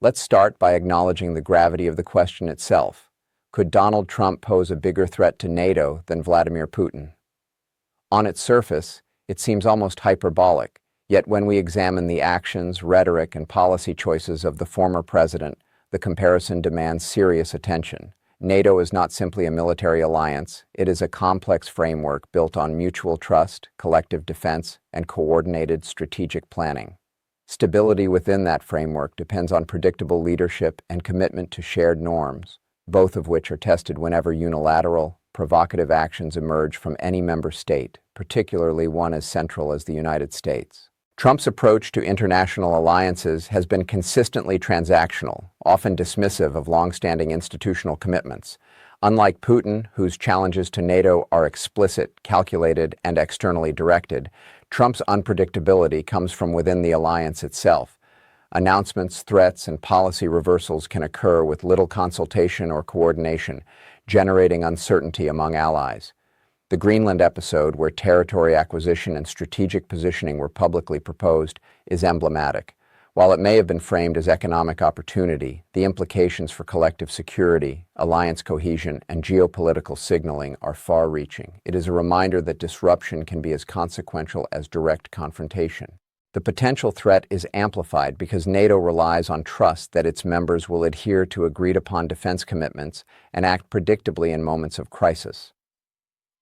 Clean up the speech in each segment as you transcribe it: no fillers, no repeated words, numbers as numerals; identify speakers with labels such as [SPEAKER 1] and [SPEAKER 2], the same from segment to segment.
[SPEAKER 1] Let's start by acknowledging the gravity of the question itself. Could Donald Trump pose a bigger threat to NATO than Vladimir Putin? On its surface, it seems almost hyperbolic, yet when we examine the actions, rhetoric, and policy choices of the former president, the comparison demands serious attention. NATO is not simply a military alliance, it is a complex framework built on mutual trust, collective defense, and coordinated strategic planning. Stability within that framework depends on predictable leadership and commitment to shared norms, both of which are tested whenever unilateral, provocative actions emerge from any member state, particularly one as central as the United States. Trump's approach to international alliances has been consistently transactional, often dismissive of long-standing institutional commitments. Unlike Putin, whose challenges to NATO are explicit, calculated, and externally directed, Trump's unpredictability comes from within the alliance itself. Announcements, threats, and policy reversals can occur with little consultation or coordination, generating uncertainty among allies. The Greenland episode, where territory acquisition and strategic positioning were publicly proposed, is emblematic. While it may have been framed as economic opportunity, the implications for collective security, alliance cohesion, and geopolitical signaling are far-reaching. It is a reminder that disruption can be as consequential as direct confrontation. The potential threat is amplified because NATO relies on trust that its members will adhere to agreed-upon defense commitments and act predictably in moments of crisis.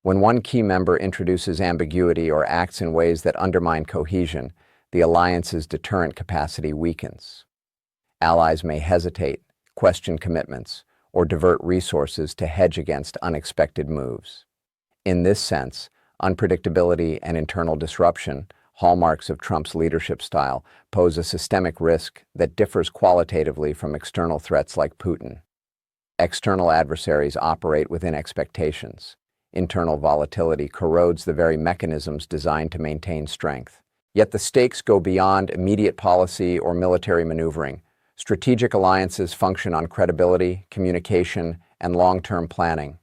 [SPEAKER 1] When one key member introduces ambiguity or acts in ways that undermine cohesion, the alliance's deterrent capacity weakens. Allies may hesitate, question commitments, or divert resources to hedge against unexpected moves. In this sense, unpredictability and internal disruption, hallmarks of Trump's leadership style, pose a systemic risk that differs qualitatively from external threats like Putin. External adversaries operate within expectations. Internal volatility corrodes the very mechanisms designed to maintain strength. Yet the stakes go beyond immediate policy or military maneuvering. Strategic alliances function on credibility, communication, and long-term planning.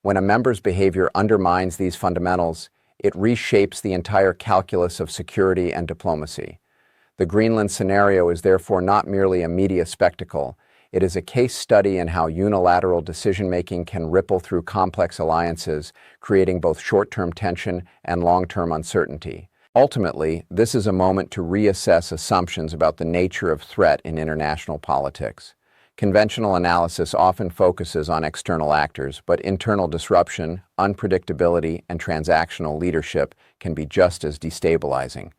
[SPEAKER 1] When a member's behavior undermines these fundamentals, it reshapes the entire calculus of security and diplomacy. The Greenland scenario is therefore not merely a media spectacle. It is a case study in how unilateral decision-making can ripple through complex alliances, creating both short-term tension and long-term uncertainty. Ultimately, this is a moment to reassess assumptions about the nature of threat in international politics. Conventional analysis often focuses on external actors, but internal disruption, unpredictability, and transactional leadership can be just as destabilizing.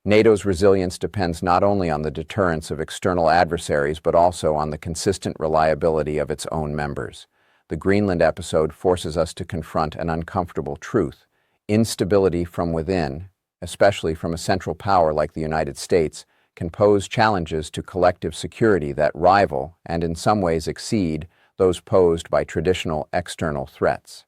[SPEAKER 1] NATO's resilience depends not only on the deterrence of external adversaries, but also on the consistent reliability of its own members. The Greenland episode forces us to confront an uncomfortable truth. Instability from within, especially from a central power like the United States, can pose challenges to collective security that rival, and in some ways exceed, those posed by traditional external threats.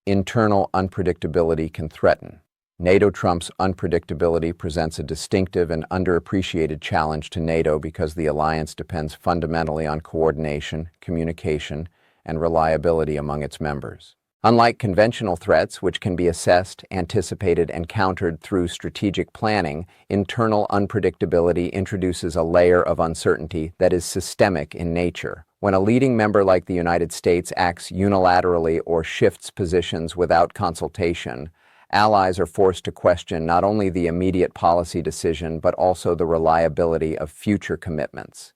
[SPEAKER 1] Internal unpredictability can threaten. NATO Trump's unpredictability presents a distinctive and underappreciated challenge to NATO because the alliance depends fundamentally on coordination, communication, and reliability among its members. Unlike conventional threats, which can be assessed, anticipated, and countered through strategic planning, internal unpredictability introduces a layer of uncertainty that is systemic in nature. When a leading member like the United States acts unilaterally or shifts positions without consultation, allies are forced to question not only the immediate policy decision, but also the reliability of future commitments.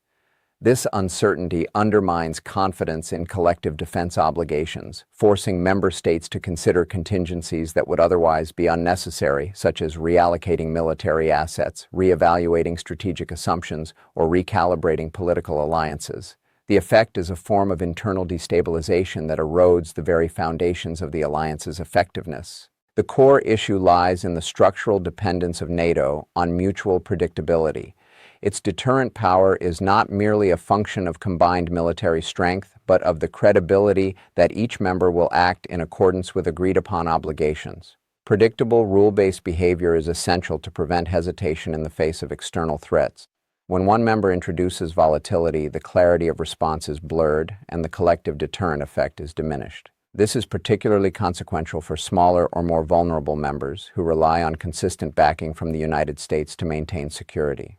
[SPEAKER 1] This uncertainty undermines confidence in collective defense obligations, forcing member states to consider contingencies that would otherwise be unnecessary, such as reallocating military assets, reevaluating strategic assumptions, or recalibrating political alliances. The effect is a form of internal destabilization that erodes the very foundations of the alliance's effectiveness. The core issue lies in the structural dependence of NATO on mutual predictability. Its deterrent power is not merely a function of combined military strength, but of the credibility that each member will act in accordance with agreed-upon obligations. Predictable, rule-based behavior is essential to prevent hesitation in the face of external threats. When one member introduces volatility, the clarity of response is blurred, and the collective deterrent effect is diminished. This is particularly consequential for smaller or more vulnerable members who rely on consistent backing from the United States to maintain security.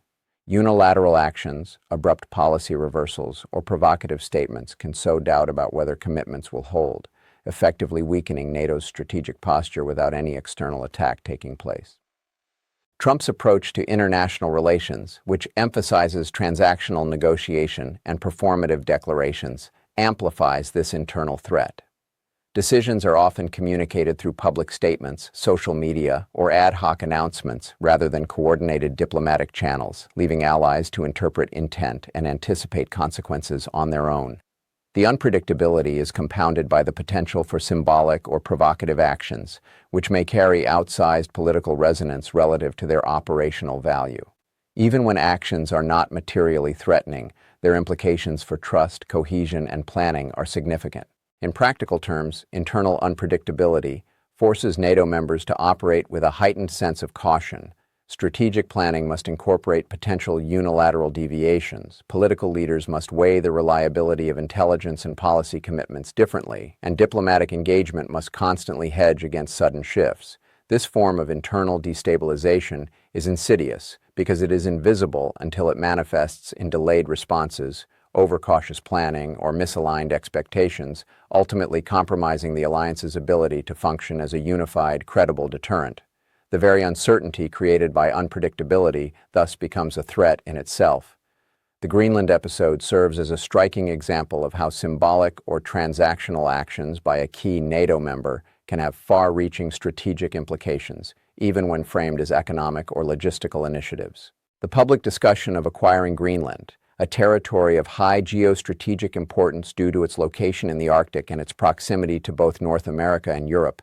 [SPEAKER 1] Unilateral actions, abrupt policy reversals, or provocative statements can sow doubt about whether commitments will hold, effectively weakening NATO's strategic posture without any external attack taking place. Trump's approach to international relations, which emphasizes transactional negotiation and performative declarations, amplifies this internal threat. Decisions are often communicated through public statements, social media, or ad hoc announcements rather than coordinated diplomatic channels, leaving allies to interpret intent and anticipate consequences on their own. The unpredictability is compounded by the potential for symbolic or provocative actions, which may carry outsized political resonance relative to their operational value. Even when actions are not materially threatening, their implications for trust, cohesion, and planning are significant. In practical terms, internal unpredictability forces NATO members to operate with a heightened sense of caution. Strategic planning must incorporate potential unilateral deviations. Political leaders must weigh the reliability of intelligence and policy commitments differently, and diplomatic engagement must constantly hedge against sudden shifts. This form of internal destabilization is insidious because it is invisible until it manifests in delayed responses, overcautious planning, or misaligned expectations, ultimately compromising the alliance's ability to function as a unified, credible deterrent. The very uncertainty created by unpredictability thus becomes a threat in itself. The Greenland episode serves as a striking example of how symbolic or transactional actions by a key NATO member can have far-reaching strategic implications, even when framed as economic or logistical initiatives. The public discussion of acquiring Greenland, a territory of high geostrategic importance due to its location in the Arctic and its proximity to both North America and Europe,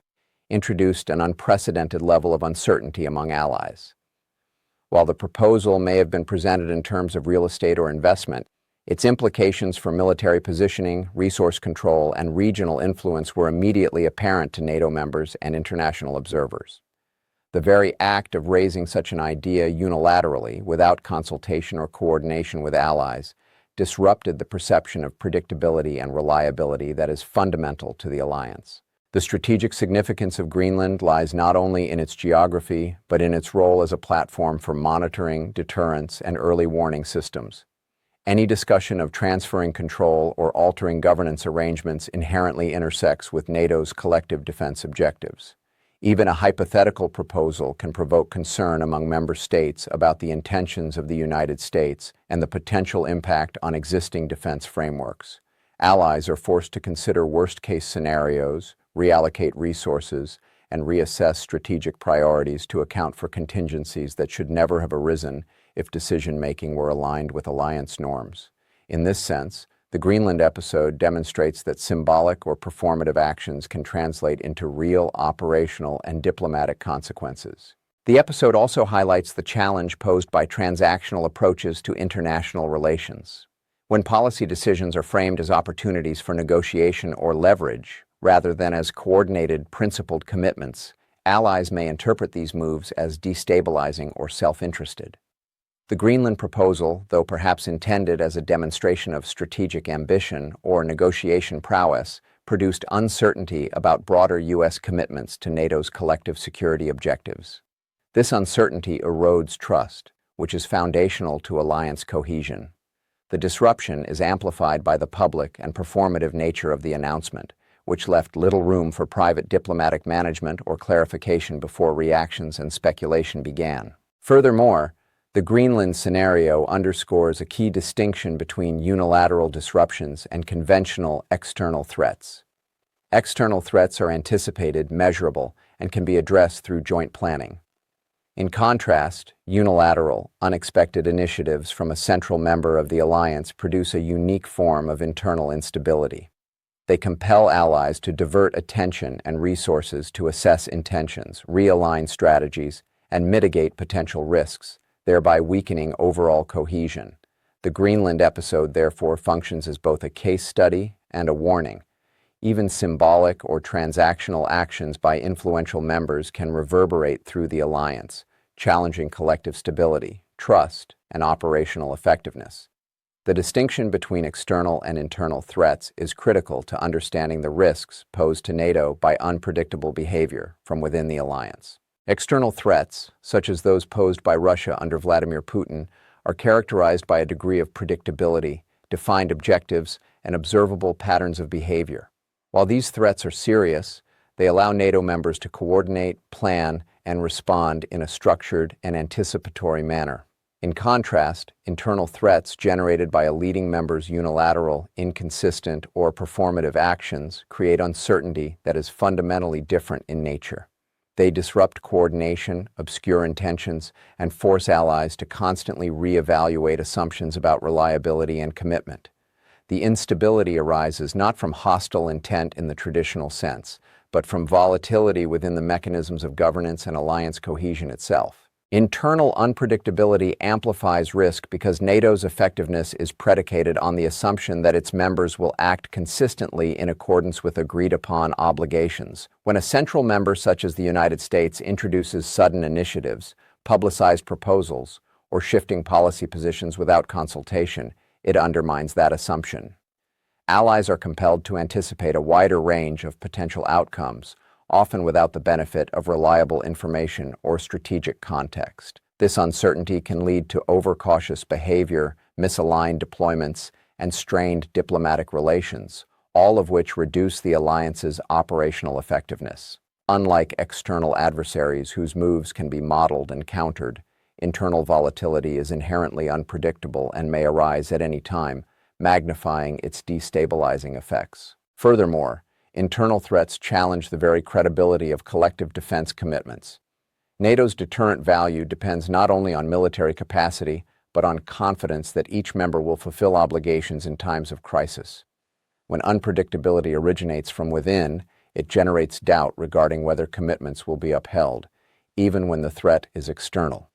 [SPEAKER 1] introduced an unprecedented level of uncertainty among allies. While the proposal may have been presented in terms of real estate or investment, its implications for military positioning, resource control, and regional influence were immediately apparent to NATO members and international observers. The very act of raising such an idea unilaterally, without consultation or coordination with allies, disrupted the perception of predictability and reliability that is fundamental to the alliance. The strategic significance of Greenland lies not only in its geography, but in its role as a platform for monitoring, deterrence, and early warning systems. Any discussion of transferring control or altering governance arrangements inherently intersects with NATO's collective defense objectives. Even a hypothetical proposal can provoke concern among member states about the intentions of the United States and the potential impact on existing defense frameworks. Allies are forced to consider worst-case scenarios, reallocate resources, and reassess strategic priorities to account for contingencies that should never have arisen if decision-making were aligned with alliance norms. In this sense, the Greenland episode demonstrates that symbolic or performative actions can translate into real operational and diplomatic consequences. The episode also highlights the challenge posed by transactional approaches to international relations. When policy decisions are framed as opportunities for negotiation or leverage, rather than as coordinated, principled commitments, allies may interpret these moves as destabilizing or self-interested. The Greenland proposal, though perhaps intended as a demonstration of strategic ambition or negotiation prowess, produced uncertainty about broader U.S. commitments to NATO's collective security objectives. This uncertainty erodes trust, which is foundational to alliance cohesion. The disruption is amplified by the public and performative nature of the announcement, which left little room for private diplomatic management or clarification before reactions and speculation began. Furthermore, the Greenland scenario underscores a key distinction between unilateral disruptions and conventional external threats. External threats are anticipated, measurable, and can be addressed through joint planning. In contrast, unilateral, unexpected initiatives from a central member of the alliance produce a unique form of internal instability. They compel allies to divert attention and resources to assess intentions, realign strategies, and mitigate potential risks, thereby weakening overall cohesion. The Greenland episode therefore functions as both a case study and a warning. Even symbolic or transactional actions by influential members can reverberate through the alliance, challenging collective stability, trust, and operational effectiveness. The distinction between external and internal threats is critical to understanding the risks posed to NATO by unpredictable behavior from within the alliance. External threats, such as those posed by Russia under Vladimir Putin, are characterized by a degree of predictability, defined objectives, and observable patterns of behavior. While these threats are serious, they allow NATO members to coordinate, plan, and respond in a structured and anticipatory manner. In contrast, internal threats generated by a leading member's unilateral, inconsistent, or performative actions create uncertainty that is fundamentally different in nature. They disrupt coordination, obscure intentions, and force allies to constantly reevaluate assumptions about reliability and commitment. The instability arises not from hostile intent in the traditional sense, but from volatility within the mechanisms of governance and alliance cohesion itself. Internal unpredictability amplifies risk because NATO's effectiveness is predicated on the assumption that its members will act consistently in accordance with agreed-upon obligations. When a central member such as the United States introduces sudden initiatives, publicized proposals, or shifting policy positions without consultation, it undermines that assumption. Allies are compelled to anticipate a wider range of potential outcomes, often without the benefit of reliable information or strategic context. This uncertainty can lead to overcautious behavior, misaligned deployments, and strained diplomatic relations, all of which reduce the alliance's operational effectiveness. Unlike external adversaries whose moves can be modeled and countered, internal volatility is inherently unpredictable and may arise at any time, magnifying its destabilizing effects. Furthermore, internal threats challenge the very credibility of collective defense commitments. NATO's deterrent value depends not only on military capacity, but on confidence that each member will fulfill obligations in times of crisis. When unpredictability originates from within, it generates doubt regarding whether commitments will be upheld, even when the threat is external.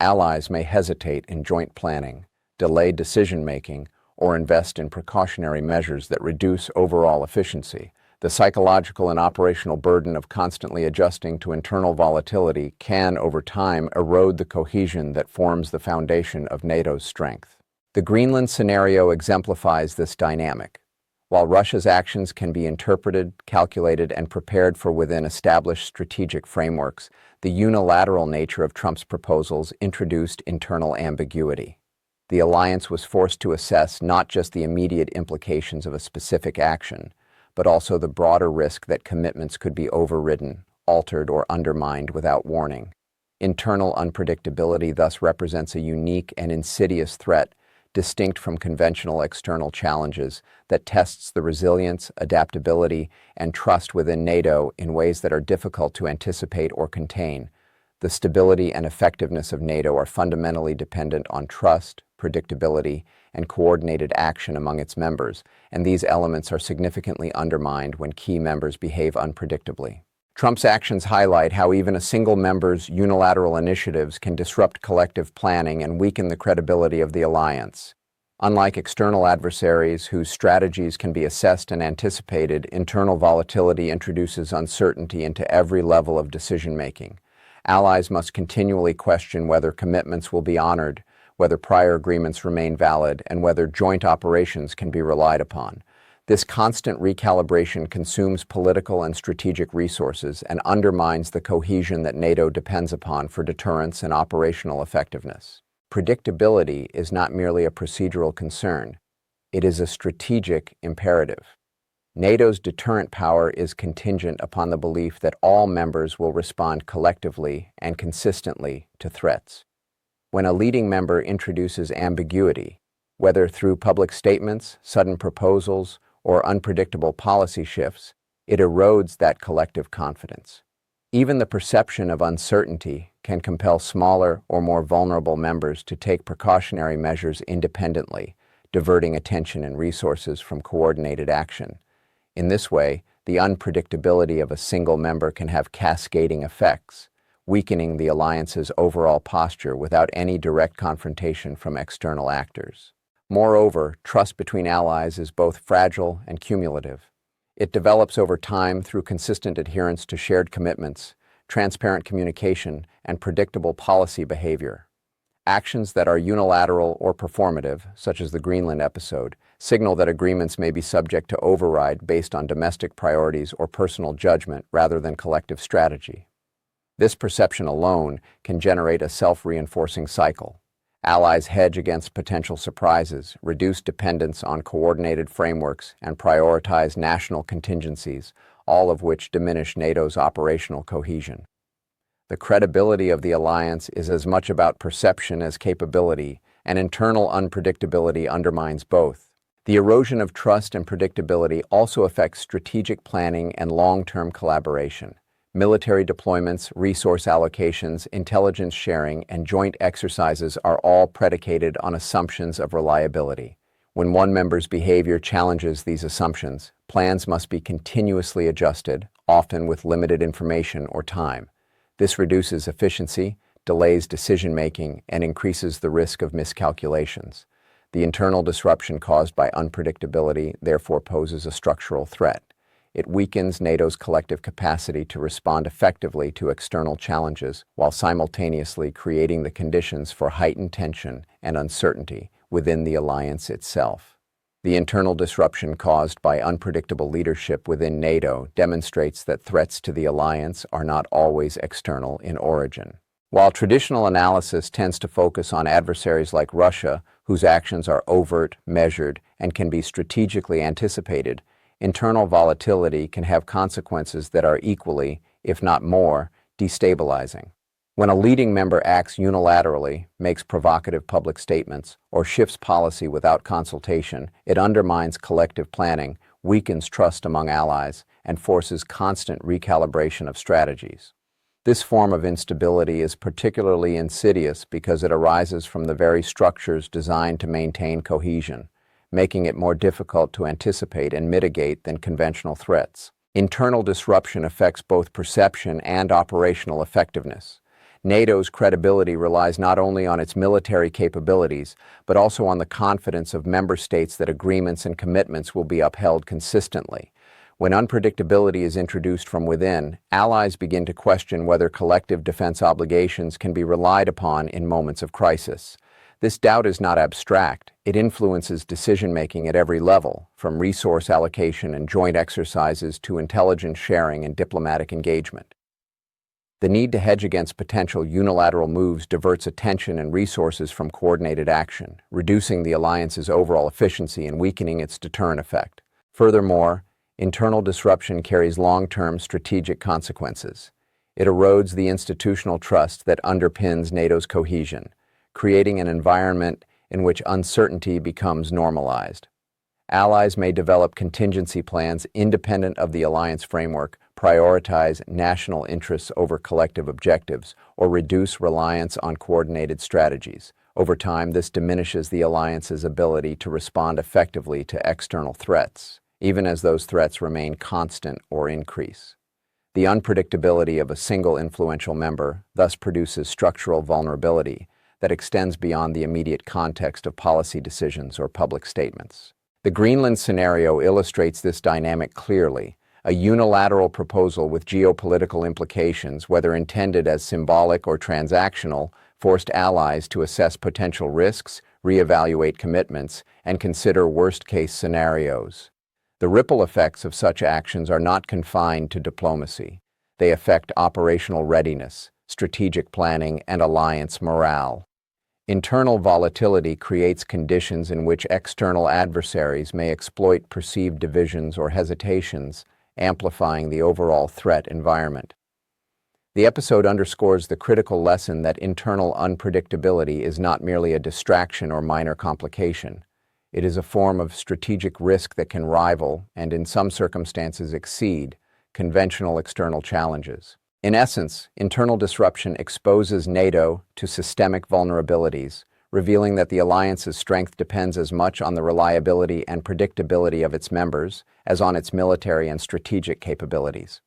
[SPEAKER 1] Allies may hesitate in joint planning, delay decision-making, or invest in precautionary measures that reduce overall efficiency. The psychological and operational burden of constantly adjusting to internal volatility can, over time, erode the cohesion that forms the foundation of NATO's strength. The Greenland scenario exemplifies this dynamic. While Russia's actions can be interpreted, calculated, and prepared for within established strategic frameworks, the unilateral nature of Trump's proposals introduced internal ambiguity. The alliance was forced to assess not just the immediate implications of a specific action, but also the broader risk that commitments could be overridden, altered, or undermined without warning. Internal unpredictability thus represents a unique and insidious threat, distinct from conventional external challenges, that tests the resilience, adaptability, and trust within NATO in ways that are difficult to anticipate or contain. The stability and effectiveness of NATO are fundamentally dependent on trust, predictability, and coordinated action among its members, and these elements are significantly undermined when key members behave unpredictably. Trump's actions highlight how even a single member's unilateral initiatives can disrupt collective planning and weaken the credibility of the alliance. Unlike external adversaries whose strategies can be assessed and anticipated, internal volatility introduces uncertainty into every level of decision-making. Allies must continually question whether commitments will be honored, whether prior agreements remain valid, and whether joint operations can be relied upon. This constant recalibration consumes political and strategic resources and undermines the cohesion that NATO depends upon for deterrence and operational effectiveness. Predictability is not merely a procedural concern. It is a strategic imperative. NATO's deterrent power is contingent upon the belief that all members will respond collectively and consistently to threats. When a leading member introduces ambiguity, whether through public statements, sudden proposals, or unpredictable policy shifts, it erodes that collective confidence. Even the perception of uncertainty can compel smaller or more vulnerable members to take precautionary measures independently, diverting attention and resources from coordinated action. In this way, the unpredictability of a single member can have cascading effects, weakening the alliance's overall posture without any direct confrontation from external actors. Moreover, trust between allies is both fragile and cumulative. It develops over time through consistent adherence to shared commitments, transparent communication, and predictable policy behavior. Actions that are unilateral or performative, such as the Greenland episode, signal that agreements may be subject to override based on domestic priorities or personal judgment rather than collective strategy. This perception alone can generate a self-reinforcing cycle. Allies hedge against potential surprises, reduce dependence on coordinated frameworks, and prioritize national contingencies, all of which diminish NATO's operational cohesion. The credibility of the alliance is as much about perception as capability, and internal unpredictability undermines both. The erosion of trust and predictability also affects strategic planning and long-term collaboration. Military deployments, resource allocations, intelligence sharing, and joint exercises are all predicated on assumptions of reliability. When one member's behavior challenges these assumptions, plans must be continuously adjusted, often with limited information or time. This reduces efficiency, delays decision-making, and increases the risk of miscalculations. The internal disruption caused by unpredictability therefore poses a structural threat. It weakens NATO's collective capacity to respond effectively to external challenges while simultaneously creating the conditions for heightened tension and uncertainty within the alliance itself. The internal disruption caused by unpredictable leadership within NATO demonstrates that threats to the alliance are not always external in origin. While traditional analysis tends to focus on adversaries like Russia, whose actions are overt, measured, and can be strategically anticipated, internal volatility can have consequences that are equally, if not more, destabilizing. When a leading member acts unilaterally, makes provocative public statements, or shifts policy without consultation, it undermines collective planning, weakens trust among allies, and forces constant recalibration of strategies. This form of instability is particularly insidious because it arises from the very structures designed to maintain cohesion, making it more difficult to anticipate and mitigate than conventional threats. Internal disruption affects both perception and operational effectiveness. NATO's credibility relies not only on its military capabilities, but also on the confidence of member states that agreements and commitments will be upheld consistently. When unpredictability is introduced from within, allies begin to question whether collective defense obligations can be relied upon in moments of crisis. This doubt is not abstract. It influences decision-making at every level, from resource allocation and joint exercises to intelligence sharing and diplomatic engagement. The need to hedge against potential unilateral moves diverts attention and resources from coordinated action, reducing the alliance's overall efficiency and weakening its deterrent effect. Furthermore, internal disruption carries long-term strategic consequences. It erodes the institutional trust that underpins NATO's cohesion, creating an environment in which uncertainty becomes normalized. Allies may develop contingency plans independent of the alliance framework, prioritize national interests over collective objectives, or reduce reliance on coordinated strategies. Over time, this diminishes the alliance's ability to respond effectively to external threats, even as those threats remain constant or increase. The unpredictability of a single influential member thus produces structural vulnerability that extends beyond the immediate context of policy decisions or public statements. The Greenland scenario illustrates this dynamic clearly. A unilateral proposal with geopolitical implications, whether intended as symbolic or transactional, forced allies to assess potential risks, reevaluate commitments, and consider worst-case scenarios. The ripple effects of such actions are not confined to diplomacy. They affect operational readiness, strategic planning, and alliance morale. Internal volatility creates conditions in which external adversaries may exploit perceived divisions or hesitations, amplifying the overall threat environment. The episode underscores the critical lesson that internal unpredictability is not merely a distraction or minor complication. It is a form of strategic risk that can rival, and in some circumstances exceed, conventional external challenges. In essence, internal disruption exposes NATO to systemic vulnerabilities, revealing that the alliance's strength depends as much on the reliability and predictability of its members as on its military and strategic capabilities.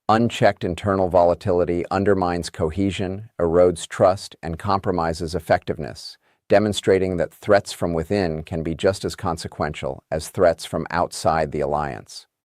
[SPEAKER 1] Unchecked internal volatility undermines cohesion, erodes trust, and compromises effectiveness, demonstrating that threats from within can be just as consequential as threats from outside the alliance.